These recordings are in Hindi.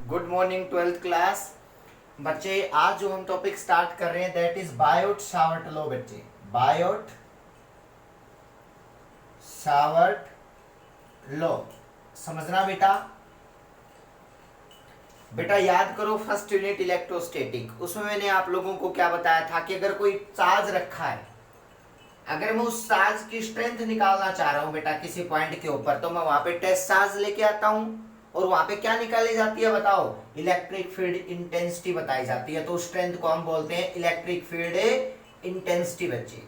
गुड मॉर्निंग ट्वेल्थ क्लास बच्चे। आज जो हम टॉपिक स्टार्ट कर रहे हैं that is Biot Savart law. बच्चे बायोट सावर्ट लॉ समझना बेटा। बेटा याद करो फर्स्ट यूनिट इलेक्ट्रोस्टैटिक, उसमें मैंने आप लोगों को क्या बताया था कि अगर कोई चार्ज रखा है, अगर मैं उस चार्ज की स्ट्रेंथ निकालना चाह रहा हूं बेटा किसी पॉइंट के ऊपर, तो मैं वहां पे टेस्ट चार्ज लेके आता हूं और वहां पे क्या निकाली जाती है बताओ, इलेक्ट्रिक फील्ड इंटेंसिटी बताई जाती है। तो स्ट्रेंथ को हम बोलते हैं इलेक्ट्रिक फील्ड इंटेंसिटी। बच्चे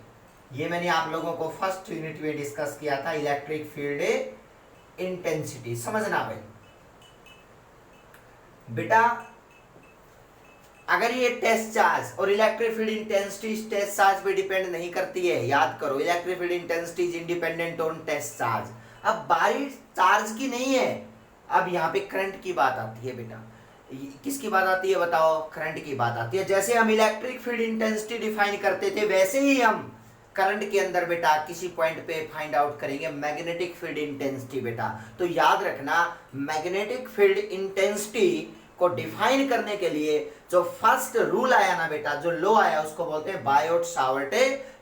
ये मैंने आप लोगों को फर्स्ट यूनिट में डिस्कस किया था, इलेक्ट्रिक फील्ड इंटेंसिटी। समझना भाई बेटा, अगर ये टेस्ट चार्ज और electric field intensity test charge पे डिपेंड नहीं करती है, याद करो electric field intensity is independent on test charge. अब बारी चार्ज की नहीं है, अब यहाँ पे करंट की बात आती है बेटा। किसकी बात आती है बताओ, करंट की बात आती है। जैसे हम इलेक्ट्रिक फील्ड इंटेंसिटी डिफाइन करते थे, वैसे ही हम करंट के अंदर बेटा किसी पॉइंट पे फाइंड आउट करेंगे मैग्नेटिक फील्ड इंटेंसिटी बेटा। तो याद रखना मैग्नेटिक फील्ड इंटेंसिटी को डिफाइन करने के लिए जो फर्स्ट रूल आया ना बेटा, जो लॉ आया उसको बोलते हैं बायोट सावर्ट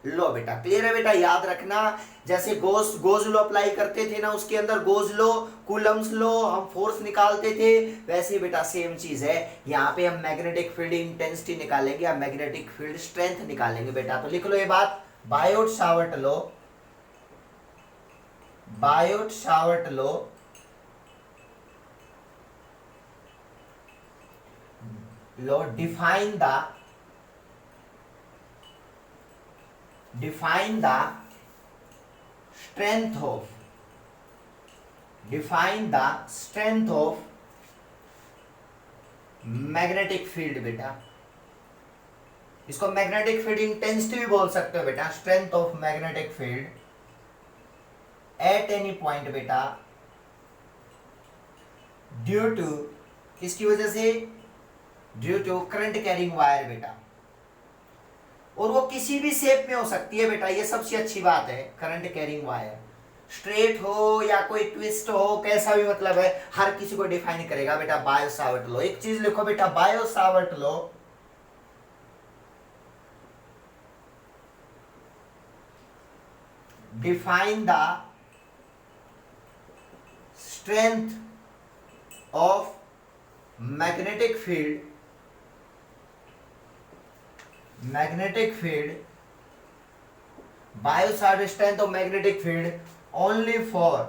लॉ बेटा। क्लियर है बेटा, याद रखना। जैसे गोज लॉ अप्लाई करते थे ना, उसके अंदर गोज लॉ, कूलम्स लॉ, हम फोर्स निकालते थे, वैसे ही बेटा सेम चीज है यहाँ पे हम मैग्नेटिक फील्ड इंटेंसिटी निकालेंगे या मैग्नेटिक फील्ड स्ट्रेंथ निकालेंगे बेटा। तो लिख लो ये बात, Biot Savart law, Biot Savart law define the strength of magnetic field बेटा। इसको मैग्नेटिक फील्ड इंटेंसिटी भी बोल सकते हो बेटा, strength of magnetic field at any point बेटा, ड्यू टू किसकी वजह से, due to current carrying wire बेटा। और वो किसी भी शेप में हो सकती है बेटा, ये सबसे अच्छी बात है। करंट कैरिंग वायर स्ट्रेट हो या कोई ट्विस्ट हो, कैसा भी मतलब है, हर किसी को डिफाइन करेगा बेटा बायो सावर्ट लॉ। एक चीज लिखो बेटा, Biot Savart law define the strength of magnetic field, magnetic field, Biot Savart strength of magnetic field only for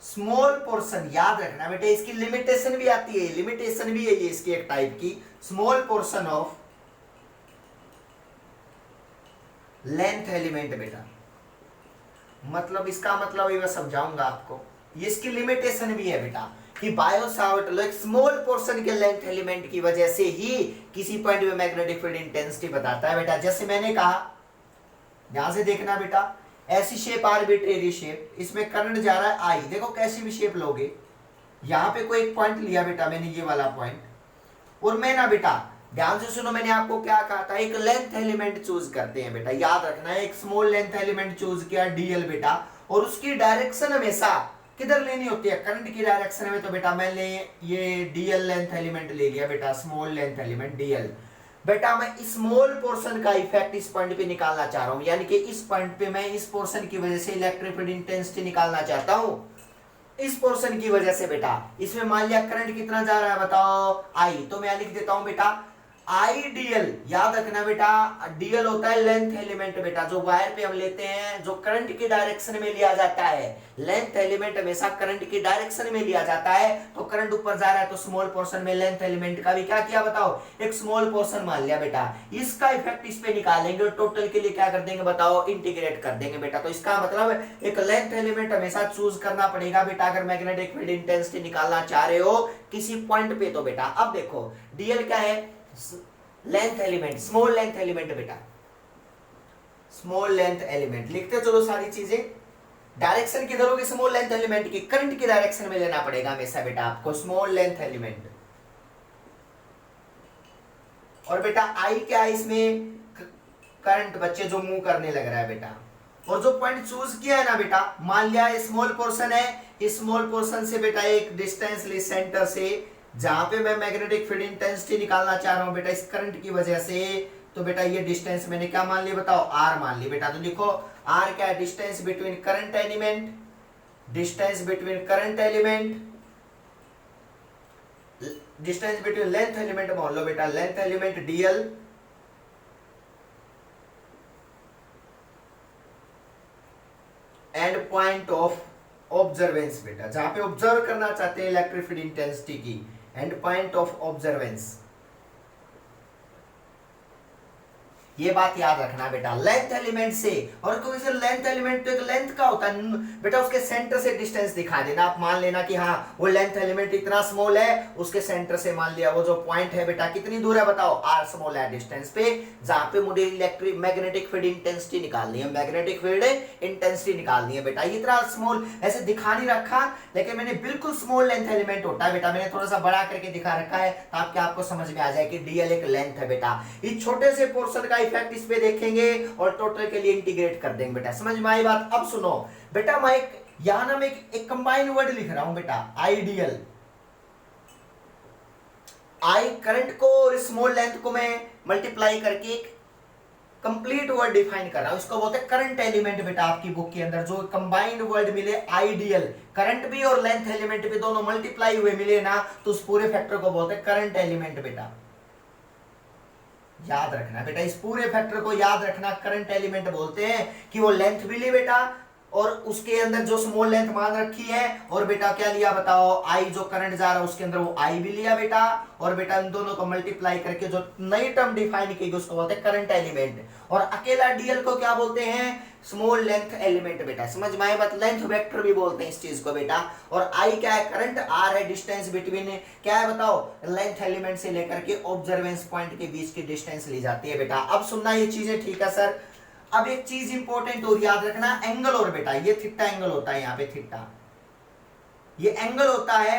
small portion. याद रखना बेटा, इसकी लिमिटेशन भी आती है, लिमिटेशन भी है ये इसकी एक टाइप की, small portion of length element बेटा। मतलब इसका मतलब ये मैं समझाऊंगा आपको, इसकी लिमिटेशन भी है बेटा कि बायो सावर्ट लॉ एक स्मॉल पोर्शन के लेंथ एलिमेंट की वजह से ही किसी पॉइंट में मैग्नेटिक फील्ड इंटेंसिटी बताता है बेटा। जैसे मैंने कहा, ध्यान से देखना बेटा, ऐसी शेप आर्बिट्रेरी शेप, इसमें करंट जा रहा है आई, देखो कैसी भी शेप लोगे, यहां पे कोई एक पॉइंट लिया बेटा मैंने, ये वाला पॉइंट, और मैं ना बेटा ध्यान से सुनो, मैंने आपको क्या कहा था, एक लेंथ एलिमेंट चूज करते हैं बेटा। याद रखना है, एक स्मॉल लेंथ एलिमेंट चूज किया डीएल बेटा, और उसकी डायरेक्शन हमेशा किधर लेनी होती है, करंट की डायरेक्शन में। तो बेटा मैंने ये डीएल लेंथ एलिमेंट ले लिया बेटा, स्मॉल लेंथ एलिमेंट डीएल बेटा। मैं स्मॉल पोर्शन का इफेक्ट इस पॉइंट पे निकालना चाह रहा हूं, यानी कि इस पॉइंट पे मैं इस पोर्शन की वजह से इलेक्ट्रिक फील्ड इंटेंसिटी निकालना चाहता हूं। इस पोर्शन की वजह से बेटा इसमें मान लिया करंट कितना जा रहा है बताओ, आई, तो मैं लिख देता हूं बेटा आई डीएल। याद रखना बेटा, डीएल होता है लेंथ एलिमेंट बेटा, जो वायर पे हम लेते हैं, जो करंट की डायरेक्शन में लिया जाता है। लेंथ एलिमेंट हमेशा करंट की डायरेक्शन में लिया जाता है, तो करंट ऊपर जा रहा है तो स्मॉल पोर्शन में लेंथ एलिमेंट का भी क्या किया बताओ, एक स्मॉल पोर्शन मान लिया बेटा। इसका इफेक्ट इस पे निकालेंगे और टोटल के लिए क्या कर देंगे बताओ, इंटीग्रेट कर देंगे बेटा। तो इसका मतलब एक लेंथ एलिमेंट हमेशा चूज करना पड़ेगा बेटा अगर मैग्नेटिक फील्ड इंटेंसिटी निकालना चाह रहे हो किसी पॉइंट पे। तो बेटा अब देखो डीएल क्या है, length element, small length element बेटा, स्मॉल लेंथ एलिमेंट। लिखते चलो सारी चीजें, डायरेक्शन किधर होगी स्मॉल लेंथ एलिमेंट की, करंट की डायरेक्शन में लेना पड़ेगा हमेशा बेटा आपको, स्मॉल लेंथ एलिमेंट। और बेटा आई क्या है इसमें, करंट बच्चे जो मूव करने लग रहा है बेटा। और जो पॉइंट चूज किया है ना बेटा, मान लिया स्मॉल पोर्शन है, स्मॉल पोर्शन से बेटा एक डिस्टेंस ली सेंटर से, जहां पे मैं मैग्नेटिक फील्ड इंटेंसिटी निकालना चाह रहा हूं बेटा इस करंट की वजह से। तो बेटा ये डिस्टेंस मैंने क्या मान लिया बताओ, आर मान ली बेटा। तो लिखो आर क्या है, distance between current element, distance between current element, distance between length element मान लो बेटा, length element DL and point of observance बेटा, जहां पे ऑब्जर्व करना चाहते हैं इलेक्ट्रिक फील्ड इंटेंसिटी की, एंड पॉइंट ऑफ ऑब्जर्वेंस। ये बात याद रखना बेटा, लेंथ एलिमेंट से, और कोई से लेंथ एलिमेंट तो एक लेंथ का होता है बेटा, उसके सेंटर से डिस्टेंस दिखा देना। आप मान लेना कि हाँ वो लेंथ एलिमेंट इतना स्मॉल है, उसके सेंटर से मान लिया वो जो पॉइंट है बेटा कितनी दूर है बताओ, आर स्मॉल है डिस्टेंस पे, जहां पे मुझे इलेक्ट्रिक मैग्नेटिक फील्ड इंटेंसिटी निकालनी है, मैग्नेटिक फील्ड इंटेंसिटी निकालनी है बेटा। इतना स्मॉल ऐसे दिखा नहीं रखा, लेकिन मैंने बिल्कुल स्मॉल लेंथ एलिमेंट होता है बेटा, मैंने थोड़ा सा बड़ा करके दिखा रखा है ताकि आपको समझ में आ जाए कि डीएल एक लेंथ है बेटा। इस छोटे से पोर्शन का इफेक्ट इस पे देखेंगे और टोटल के लिए इंटीग्रेट कर देंगे बेटा। समझ में आई बात? अब सुनो बेटा, मैं यहां ना मैं एक कंबाइंड वर्ड लिख रहा हूं बेटा, आइडियल। आई करंट को और स्मॉल लेंथ को मैं मल्टीप्लाई करके एक कंप्लीट वर्ड डिफाइन कर रहा हूं, इसको बोलते हैं करंट एलिमेंट बेटा। आपकी बुक के अंदर जो कंबाइंड वर्ड मिले आइडियल, करंट भी और लेंथ एलिमेंट भी दोनों मल्टीप्लाई हुए मिले ना, तो उस पूरे फैक्टर को बोलते हैं करंट एलिमेंट बेटा। याद रखना बेटा, इस पूरे फैक्टर को याद रखना, करंट एलिमेंट बोलते हैं कि वो लेंथ भी ली बेटा और उसके अंदर जो स्मॉल लेंथ मान रखी है, और बेटा क्या लिया बताओ, आई जो करंट जा रहा है उसके अंदर वो आई भी लिया बेटा, और बेटा इन दोनों को मल्टीप्लाई करके जो नई टर्म डिफाइन की गई उसको बोलते हैं करंट एलिमेंट। और अकेला डीएल को क्या बोलते हैं, स्मॉल लेंथ एलिमेंट बेटा। समझ में आए बात? लेंथ वेक्टर भी बोलते हैं इस चीज को बेटा। और आई क्या है, करंट, आर है डिस्टेंस बिटवीन, क्या है बताओ, लेंथ एलिमेंट से लेकर के ऑब्जर्वेंस पॉइंट के बीच की डिस्टेंस ली जाती है बेटा। अब सुनना ये चीजें, ठीक है सर। अब एक चीज इंपॉर्टेंट और याद रखना, एंगल। और बेटा ये थीटा एंगल होता है, यहाँ पे थीटा ये एंगल होता है।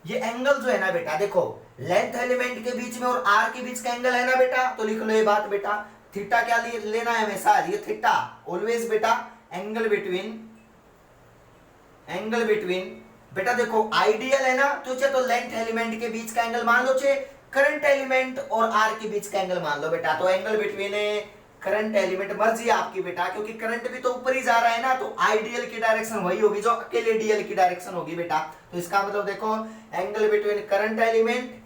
ये एंगल जो है ना बेटा, देखो लेंथ एलिमेंट के बीच में और आर के बीच का एंगल है ना बेटा, तो लिख लो ये बात बेटा, थीटा क्या लेना है हमेशा, ये थीटा ऑलवेज बेटा एंगल बिटवीन बेटा। देखो आइडियल है ना, तो लेंथ एलिमेंट के बीच का एंगल मान लो, करंट एलिमेंट और आर के बीच का एंगल मान लो बेटा। तो एंगल बिटवीन करंट एलिमेंट, मर्जी आपकी बेटा, क्योंकि करंट भी तो ऊपर ही जा रहा है ना, तो आइडियल की डायरेक्शन वही होगी जो अकेले डीएल की डायरेक्शन होगी बेटा। तो इसका मतलब देखो angle between current element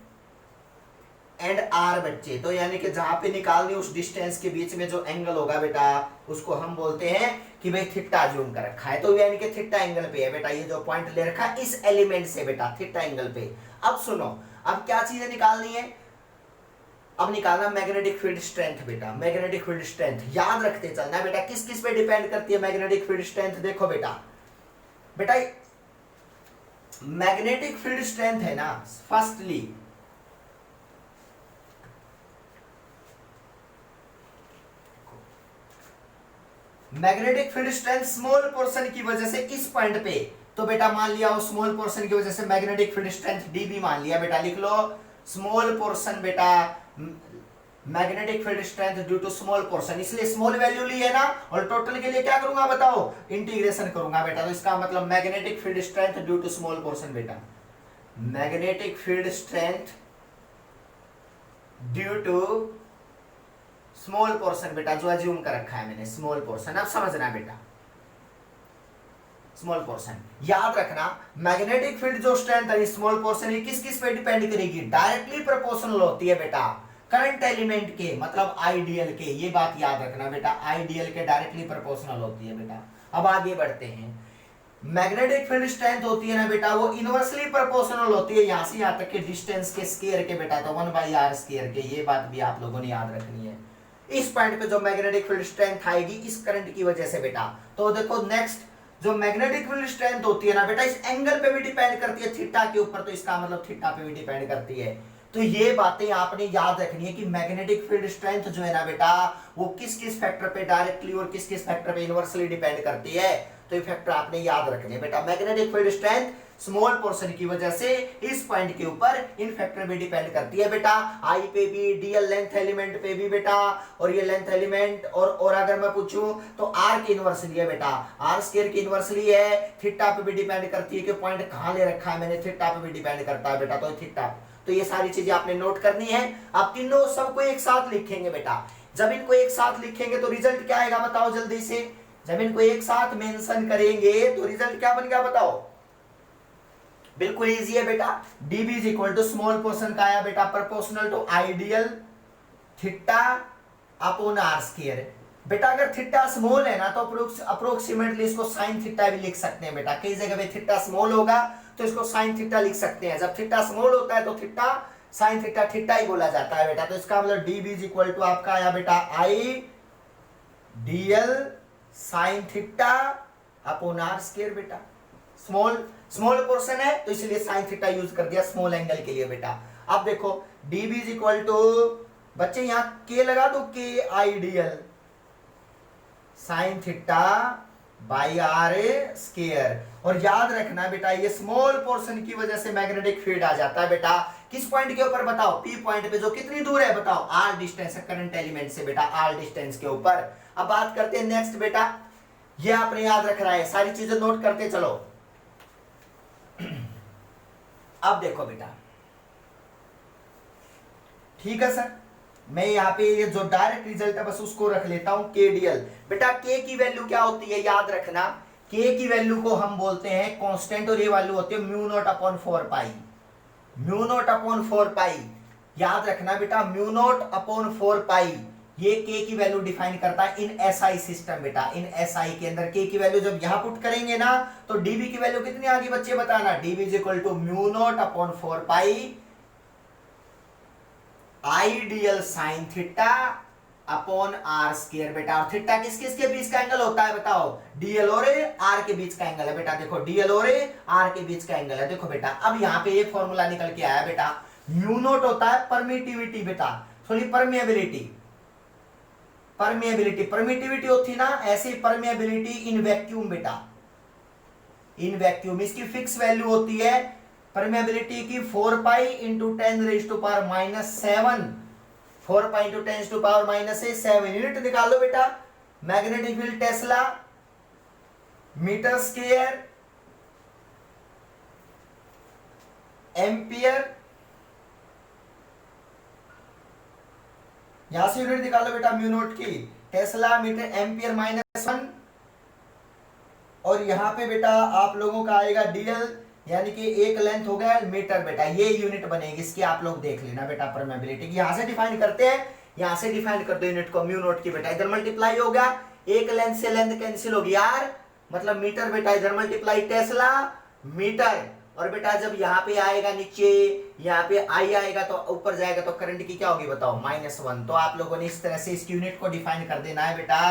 and R बच्चे, तो यानी कि जहां पे निकालनी उस डिस्टेंस के बीच में जो एंगल होगा बेटा, उसको हम बोलते हैं कि भाई थीटा जूम कर रखा है, तो यानी कि थीटा एंगल पे है बेटा। ये जो पॉइंट ले रखा है इस एलिमेंट से बेटा, थीटा एंगल पे। अब सुनो, अब क्या चीजें निकालनी है, अब निकालना मैग्नेटिक फील्ड स्ट्रेंथ बेटा। मैग्नेटिक फील्ड स्ट्रेंथ याद रखते चलना बेटा, किस किस पे डिपेंड करती है मैग्नेटिक फील्ड स्ट्रेंथ। देखो बेटा मैग्नेटिक फील्ड स्ट्रेंथ है ना, firstly magnetic field strength small portion की वजह से इस पॉइंट पे, तो बेटा मान लिया वो स्मॉल पोर्शन की वजह से मैग्नेटिक फील्ड स्ट्रेंथ डीबी मान लिया बेटा। लिख लो स्मॉल पोर्शन बेटा, magnetic field strength due to small portion, इसलिए स्मॉल वैल्यू ली है ना, और टोटल के लिए क्या करूंगा बताओ, इंटीग्रेशन करूंगा बेटा। तो इसका मतलब magnetic field strength due to small portion बेटा, magnetic field strength due to small portion बेटा, जो अज्यूम कर रखा है मैंने स्मॉल पोर्शन। अब समझना बेटा, स्मॉल पोर्शन याद रखना, मैग्नेटिक फील्ड जो स्ट्रेंथ है स्मॉल पोर्शन ये किस किस पे डिपेंड करेगी, डायरेक्टली प्रोपोर्शनल होती है बेटा करंट एलिमेंट के, मतलब आइडियल के। ये बात याद रखना बेटा, आइडियल के डायरेक्टली प्रोपोर्शनल होती है बेटा। अब आगे बढ़ते हैं, मैग्नेटिक फील्ड स्ट्रेंथ होती है ना बेटा, वो इनवर्सली प्रोपोर्शनल होती है यहां से यहां तक के डिस्टेंस के स्क्वायर के बेटा, तो 1/r स्क्वायर के। ये बात भी आप लोगों ने याद रखनी है। इस पॉइंट पे जो मैग्नेटिक फील्ड स्ट्रेंथ आएगी इस करंट की वजह से बेटा, तो देखो नेक्स्ट जो मैग्नेटिक फील्ड स्ट्रेंथ होती है ना बेटा, इस एंगल पे भी डिपेंड करती है थीटा के ऊपर, तो इसका मतलब थीटा पे भी डिपेंड करती है। तो ये बातें आपने याद रखनी है कि मैग्नेटिक फील्ड स्ट्रेंथ जो है ना बेटा, वो किस किस फैक्टर पे डायरेक्टली और किस किस फैक्टर पे इनवर्सली डिपेंड करती है। तो ये फैक्टर आपने याद रखने हैं बेटा। Magnetic field strength small portion की वजह से इस पॉइंट के ऊपर इन फैक्टर भी डिपेंड करती है बेटा, आई पे भी, डीएल लेंथ एलिमेंट पे भी बेटा, और ये लेंथ एलिमेंट और अगर मैं पूछूं तो आर की इनवर्सली है बेटा, आर स्क्वायर की इनवर्सली है, थीटा पे भी डिपेंड करती है कि पॉइंट कहां ले रखा है मैंने, थीटा पे भी डिपेंड करता है बेटा, तो थीटा। तो ये सारी चीजें आपने नोट करनी है। आप तीनों सबको एक साथ लिखेंगे बेटा, जब इनको एक साथ लिखेंगे तो रिजल्ट क्या आएगा बताओ जल्दी से, जब इनको एक साथ मेंशन करेंगे तो रिजल्ट क्या बन गया बताओ, बिल्कुल इजी है बेटा, dB is equal to small portion का आया बेटा proportional to ideal theta upon are square. बेटा अगर थीटा स्मॉल है ना तो अप्रोक्सीमेटली इसको साइन थीटा भी लिख सकते हैं बेटा, कई जगह पे थीटा स्मॉल होगा तो इसको साइन थीटा लिख सकते हैं, जब थीटा स्मॉल होता है तो थीटा साइन थीटा थीटा ही बोला जाता है बेटा। तो इसका मतलब dB इज इक्वल टू आपका आया बेटा I dl sine theta upon are square बेटा, स्मॉल पोर्शन है तो इसलिए साइन थीटा यूज कर दिया स्मॉल एंगल के लिए बेटा। अब देखो dB इज इक्वल टू बच्चे यहां के लगा दो, के ideal sine theta by R square, और याद रखना बेटा ये स्मॉल पोर्शन की वजह से मैग्नेटिक फील्ड आ जाता है बेटा, किस पॉइंट के ऊपर बताओ, पी पॉइंट पे, जो कितनी दूर है बताओ, आर डिस्टेंस है करंट एलिमेंट से बेटा, आर डिस्टेंस के ऊपर। अब बात करते हैं नेक्स्ट बेटा, ये आपने याद रखना है, सारी चीजें नोट करते चलो। अब देखो बेटा, ठीक है सर, मैं यहाँ पे ये जो डायरेक्ट रिजल्ट है बस उसको रख लेता हूं, के डीएल। बेटा के की वैल्यू क्या होती है याद रखना, के की वैल्यू को हम बोलते हैं कांस्टेंट, और ये वैल्यू होती है म्यू नॉट अपॉन 4 पाई, म्यू नॉट अपॉन 4 पाई, याद रखना बेटा म्यू नॉट अपॉन 4 पाई, ये के की वैल्यू डिफाइन करता है इन एसआई सिस्टम बेटा, इन एसआई के अंदर के की वैल्यू जब यहां पुट करेंगे ना तो डीबी की वैल्यू कितनी आ गई बच्चे बताना, DB is equal to mu nought upon 4 pi ideal sine theta upon are square बेटा, और थीटा किस किस के बीच का एंगल होता है बताओ, डीएल और आर के बीच का एंगल है बेटा, देखो डीएल और आर के बीच का एंगल है। देखो बेटा अब यहाँ पे एक फॉर्मूला निकल के आया बेटा, म्यू नॉट होता है परमिटिविटी बेटा, सॉरी परमिएबिलिटी, परमिटिविटी होती ना, ऐसे परमिएबिलिटी इन वैक्यूम बेटा, इन वैक्यूम इसकी फिक्स वैल्यू होती है परमिएबिलिटी की 4 pi into 10 raise to power -7, 4 pi into 10 to power -7, unit निकालो बेटा, magnetic field tesla metre square ampere, यहां से यूनिट निकालो बेटा म्यू नॉट की, टेस्ला मीटर एम्पियर -1, और यहां पे बेटा आप लोगों का आएगा डीएल, यानी कि एक लेंथ हो गया मीटर बेटा, ये यूनिट बनेगी इसकी, आप लोग देख लेना बेटा परमेबिलिटी की, यहां से डिफाइन करते हैं, यहां से डिफाइन कर दो यूनिट को म्यू नॉट की बेटा, इधर मल्टीप्लाई हो गया, एक लेंथ से लेंथ कैंसिल होगी यार, मतलब मीटर बेटा, इधर मल्टीप्लाई टेस्ला मीटर, और बेटा जब यहाँ पे आएगा नीचे, यहाँ पे आई आएगा तो ऊपर जाएगा तो करंट की क्या होगी बताओ -1, तो आप लोगों ने इस तरह से इसकी यूनिट को डिफाइन कर देना है बेटा,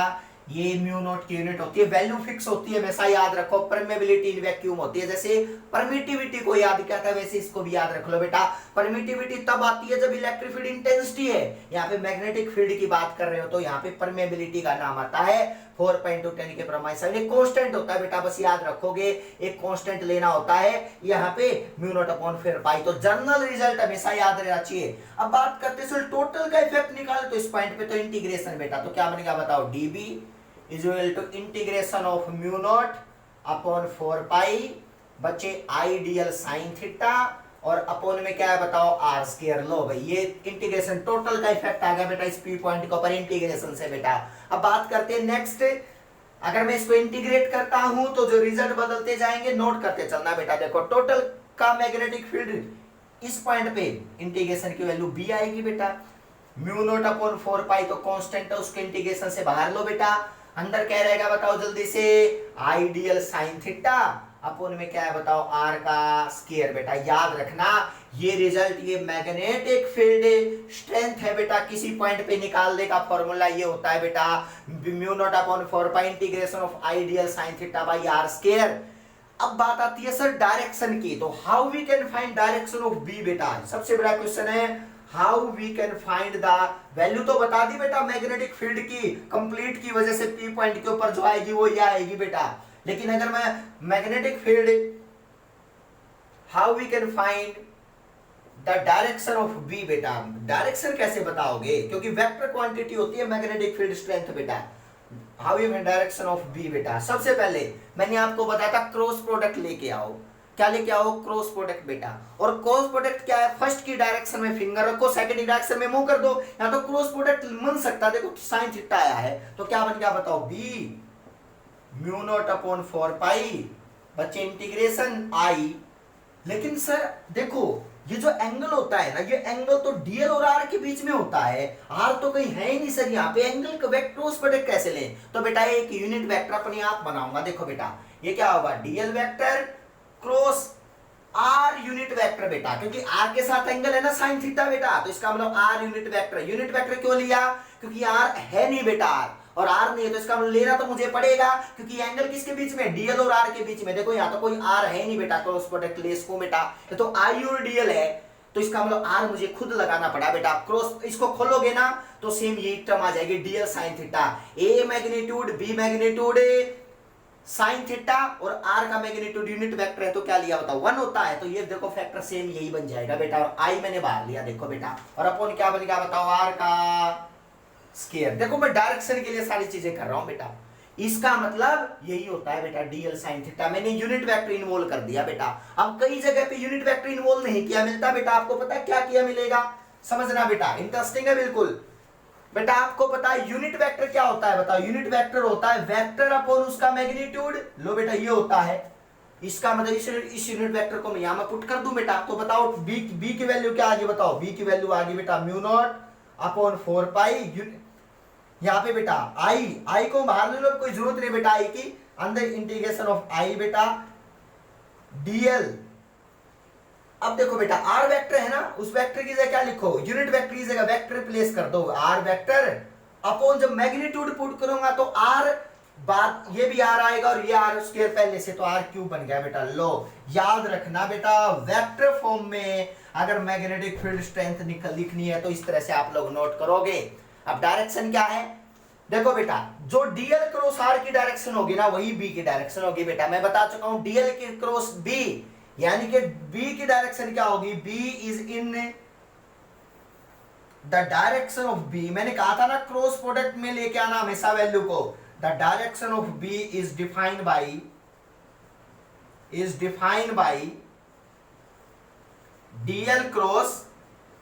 ये म्यू नॉट की यूनिट होती है, वैल्यू फिक्स होती है हमेशा, याद रखो, परमेबिलिटी इन वैक्यूम होती है, जैसे परमिटिविटी को याद किया था वैसे इसको भी याद रख लो बेटा, परमिटिविटी तब आती है जब इलेक्ट्रिक फील्ड इंटेंसिटी है, यहाँ पे मैग्नेटिक फील्ड की बात कर रहे हो तो यहाँ पे परमेबिलिटी का नाम आता है 4.10 के क्रमशः, एक कांस्टेंट होता है बेटा, बस याद रखोगे एक कांस्टेंट लेना होता है यहाँ पे म्यू नॉट अपॉन 4 पाई, तो जनरल रिजल्ट हमेशा याद रहना चाहिए। अब बात करते हैं टोटल का इफेक्ट निकाले, तो इस पॉइंट पे तो इंटीग्रेशन बेटा, तो क्या बनेगा बताओ, DB is equal to integration of mu nought upon 4 pi बच्चे आइडियल साइन थीटा, और अपोन में क्या है बताओ आर स्क्वायर, लो भाई ये इंटीग्रेशन टोटल का इफेक्ट आ गया बेटा इस पी पॉइंट के ऊपर इंटीग्रेशन से बेटा। अब बात करते हैं नेक्स्ट, अगर मैं इसको इंटीग्रेट करता हूं तो जो रिजल्ट बदलते जाएंगे, नोट करते चलना बेटा, देखो टोटल का मैग्नेटिक फील्ड इस पॉइंट पे इंटीग्रेशन की वैल्यू बी आएगी बेटा, म्यू नॉट अपॉन 4 पाई तो कांस्टेंट है, उसके इंटीग्रेशन से बाहर लो बेटा, अंदर क्या रहेगा बताओ जल्दी से, आइडियल साइन थीटा अपोन में क्या है बताओ आर का स्क्वायर बेटा। याद रखना ये रिजल्ट, ये मैग्नेटिक फील्ड स्ट्रेंथ है बेटा, किसी पॉइंट पे निकालने का फॉर्मूला ये होता है बेटा, mu nought upon 4 pi integration of ideal sine theta by R square. अब बात आती है सर डायरेक्शन की, तो how we can find direction of B बेटा, सबसे बड़ा क्वेश्चन है how we can find the value. तो बता दी बेटा मैग्नेटिक फील्ड की कंप्लीट की वजह से पी पॉइंट के ऊपर जो आएगी वो ये आएगी बेटा, लेकिन अगर मैं magnetic field how we can find the direction of B बेटा। डायरेक्शन कैसे बताओगे, क्योंकि वेक्टर क्वांटिटी होती है मैग्नेटिक फील्ड स्ट्रेंथ बेटा। How you direction of B बेटा, सबसे पहले मैंने आपको बताया था क्रॉस प्रोडक्ट लेके आओ। क्या लेके आओ, क्रॉस प्रोडक्ट बेटा। और क्रॉस प्रोडक्ट क्या है, फर्स्ट की डायरेक्शन में फिंगर रखो, सेकंड की डायरेक्शन में मूव कर दो, या तो क्रॉस प्रोडक्ट बन सकता है। देखो साइन थीटा आया है तो क्या बन गया बताओ, B mu nought upon 4 pi बच्चे इंटीग्रेशन आई। लेकिन सर देखो ये जो एंगल होता है ना, ये एंगल तो डीएल और आर के बीच में होता है, आर तो कहीं है ही नहीं सर यहाँ पे, एंगल का क्रॉस प्रोडक्ट कैसे ले। तो बेटा एक यूनिट वेक्टर अपने आप बनाऊंगा। देखो बेटा ये क्या होगा, DL vector cross R unit vector बेटा, क्योंकि आर के साथ एंगल है ना साइन थीटा बेटा, तो इसका मतलब R unit vector. Unit vector क्यों लिया, क्योंकि आर है नहीं बेटा, आर और आर नहीं है तो इसका मतलब लेना तो मुझे पड़ेगा, क्योंकि एंगल किसके बीच में, डीएल और आर के बीच में। देखो यहाँ तो कोई आर है नहीं बेटा, क्रॉस प्रोडक्ट ले इसको बेटा, तो आई और डीएल है तो इसका मतलब आर मुझे खुद लगाना पड़ा बेटा। क्रॉस इसको खोलोगे ना तो सेम यही टर्म आ जाएगी, dl sine theta, A magnitude B magnitude sine theta, और आर का मैग्नीट्यूड यूनिट वेक्टर है तो क्या लिया बताओ 1 होता है, तो ये देखो फैक्टर सेम यही बन जाएगा बेटा। और आई मैंने बाहर लिया देखो बेटा, और अपॉन क्या बन गया बताओ, आर का स्क्वायर। देखो मैं डायरेक्शन के लिए सारी चीजें कर रहा हूं बेटा, इसका मतलब यही होता है बेटा डीएल साइन थीटा। मैंने यूनिट वेक्टर इन्वॉल्व कर दिया बेटा। अब कई जगह पे यूनिट वेक्टर इन्वॉल्व नहीं किया मिलता बेटा, आपको पता है क्या किया मिलेगा, समझना बेटा, इंटरेस्टिंग है बिल्कुल बेटा। आपको पता है यूनिट वेक्टर क्या होता है बताओ, यूनिट वेक्टर होता है वेक्टर अपॉन उसका मैग्नीट्यूड। लो बेटा ये होता है, इसका मतलब इस यूनिट वेक्टर को मैं यहां में पुट कर दूं बेटा, तो बताओ बी की वैल्यू क्या आ गई बताओ, बी की वैल्यू आ गई बेटा म्यू नॉट अपॉन 4 पाई, यहाँ पे बेटा आई को बाहर ले लो, कोई जरूरत नहीं बेटा आई की, अंदर इंटीग्रेशन ऑफ आई बेटा डीएल। अब देखो बेटा आर वेक्टर है ना, उस वेक्टर की जगह क्या लिखो, यूनिट वेक्टर की जगह वेक्टर प्लेस कर दो, आर वेक्टर अपॉन जब मैग्नीट्यूड पुट करूंगा तो आर बात ये भी आर आएगा और ये आर स्क्वायर पहले से तो आर क्यूब बन गया बेटा। लो याद रखना बेटा, वेक्टर फॉर्म में अगर मैग्नेटिक फील्ड स्ट्रेंथ लिखनी है तो इस तरह से आप लोग नोट करोगे। अब डायरेक्शन क्या है, देखो बेटा जो डीएल क्रॉस आर की डायरेक्शन होगी ना वही बी की डायरेक्शन होगी बेटा। मैं बता चुका हूं डीएल की क्रॉस बी, यानी कि बी की डायरेक्शन क्या होगी, B is in the direction of B. मैंने कहा था ना क्रॉस प्रोडक्ट में लेके आना हमेशा वैल्यू को। The direction of B is defined by DL cross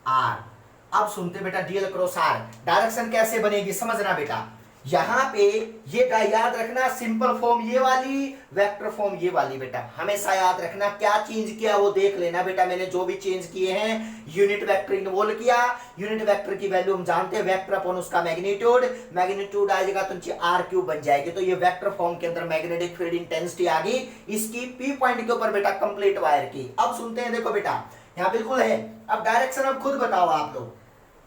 R. अब सुनते बेटा डीएल क्रॉस आर डायरेक्शन कैसे बनेगी समझना बेटा। यहां पे ये याद रखना, सिंपल फॉर्म ये वाली, वेक्टर फॉर्म ये वाली बेटा, हमेशा याद रखना। क्या चेंज किया वो देख लेना बेटा, मैंने जो भी चेंज किए हैं, यूनिट वेक्टर इन्वॉल्व किया, यूनिट वेक्टर की वैल्यू हम जानते हैं, वेक्टर अपॉन उसका मैग्नीट्यूड आ जाएगा तो आर क्यूब बन जाएगी। तो ये वेक्टर फॉर्म के अंदर मैग्नेटिक फील्ड इंटेंसिटी आ गई इसकी पी पॉइंट के ऊपर बेटा कंप्लीट वायर की। अब सुनते हैं, देखो बेटा यहाँ बिल्कुल है। अब डायरेक्शन अब खुद बताओ आप लोग,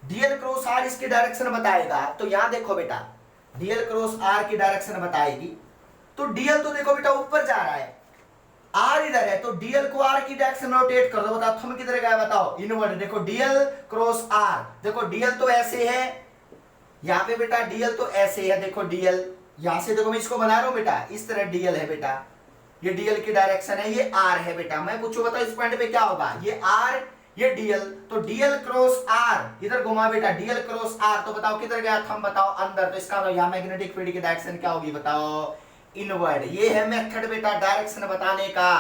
डीएल क्रॉस आर इसकी डायरेक्शन बताएगा, तो यहां देखो बेटा डीएल क्रॉस आर की डायरेक्शन बताएगी, तो डीएल तो देखो बेटा ऊपर जा रहा है, आर इधर है, तो डीएल को आर की डायरेक्शन रोटेट कर दो। बताओ थंब किधर गया बताओ, इनवर्ड। देखो डीएल क्रॉस आर, देखो डीएल तो ऐसे है, यहाँ पे बेटा डीएल तो ऐसे है, देखो डीएल यहां से, देखो मैं इसको बना रहा हूं बेटा, इस तरह डीएल है बेटा, ये डीएल की डायरेक्शन है, ये आर है बेटा। मैं पूछू बताओ इस पॉइंट पे क्या होगा, ये आर ये डीएल, तो डीएल क्रॉस आर इधर घुमा बेटा, डीएल क्रॉस आर, तो बताओ किधर गया, थंब बताओ अंदर, तो इसका मतलब यहां मैग्नेटिक फील्ड की डायरेक्शन क्या होगी बताओ, इनवर्ड। ये है मेथड बेटा डायरेक्शन बताने का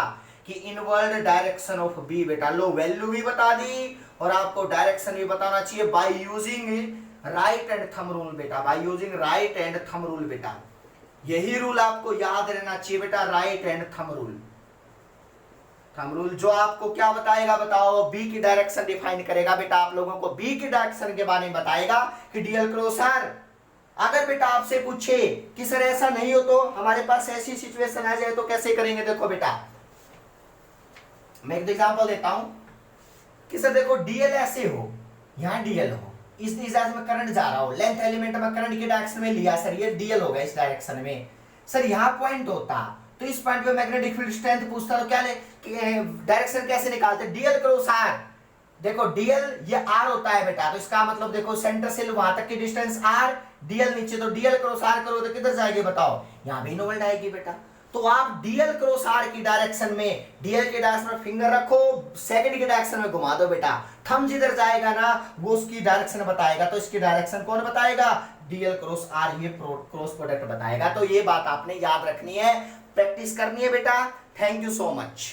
कि इनवर्ड डायरेक्शन ऑफ बी बेटा। लो वैल्यू भी बता दी और आपको डायरेक्शन भी बताना चाहिए by using right hand thumb rule बेटा, by using right hand thumb rule बेटा। यही रूल आपको याद रहना चाहिए बेटा, right hand thumb rule. Thumb rule जो आपको क्या बताएगा बताओ, बी की डायरेक्शन डिफाइन करेगा बेटा, आप लोगों को बी की डायरेक्शन के बारे में बताएगा कि डीएल क्रॉस आर। अगर बेटा आपसे पूछे कि सर ऐसा नहीं हो तो हमारे पास ऐसी सिचुएशन आ जाए तो कैसे करेंगे, देखो बेटा मैं एक एग्जांपल देता हूं कि सर देखो डीएल ऐसे हो, यहां डीएल हो, इस दिशा में करंट जा रहा हो, लेंथ एलिमेंट में करंट की डायरेक्शन में लिया, सर ये डीएल होगा इस डायरेक्शन में, सर यहां पॉइंट होता तो इस पॉइंट पे मैग्नेटिक फील्ड स्ट्रेंथ पूछता तो क्या डायरेक्शन कैसे निकालते, डीएल क्रॉस आर। देखो डीएल ये आर होता है बेटा, तो इसका मतलब देखो सेंटर से वहां तक की डिस्टेंस आर, डीएल नीचे, तो डीएल क्रॉस आर करो तो किधर जाएगी बताओ, यहां भी इनवर्ड आएगी बेटा। तो आप डीएल क्रॉस आर की डायरेक्शन में, डीएल के डायरेक्शन में फिंगर रखो, सेकंड की डायरेक्शन में घुमा दो बेटा, थंब जिधर जाएगा ना वो उसकी डायरेक्शन बताएगा, तो इसकी डायरेक्शन कौन बताएगा, डीएल क्रॉस आर, ये क्रॉस प्रोडक्ट बताएगा। तो ये बात आपने याद रखनी है, प्रैक्टिस करनी है बेटा। Thank you so much.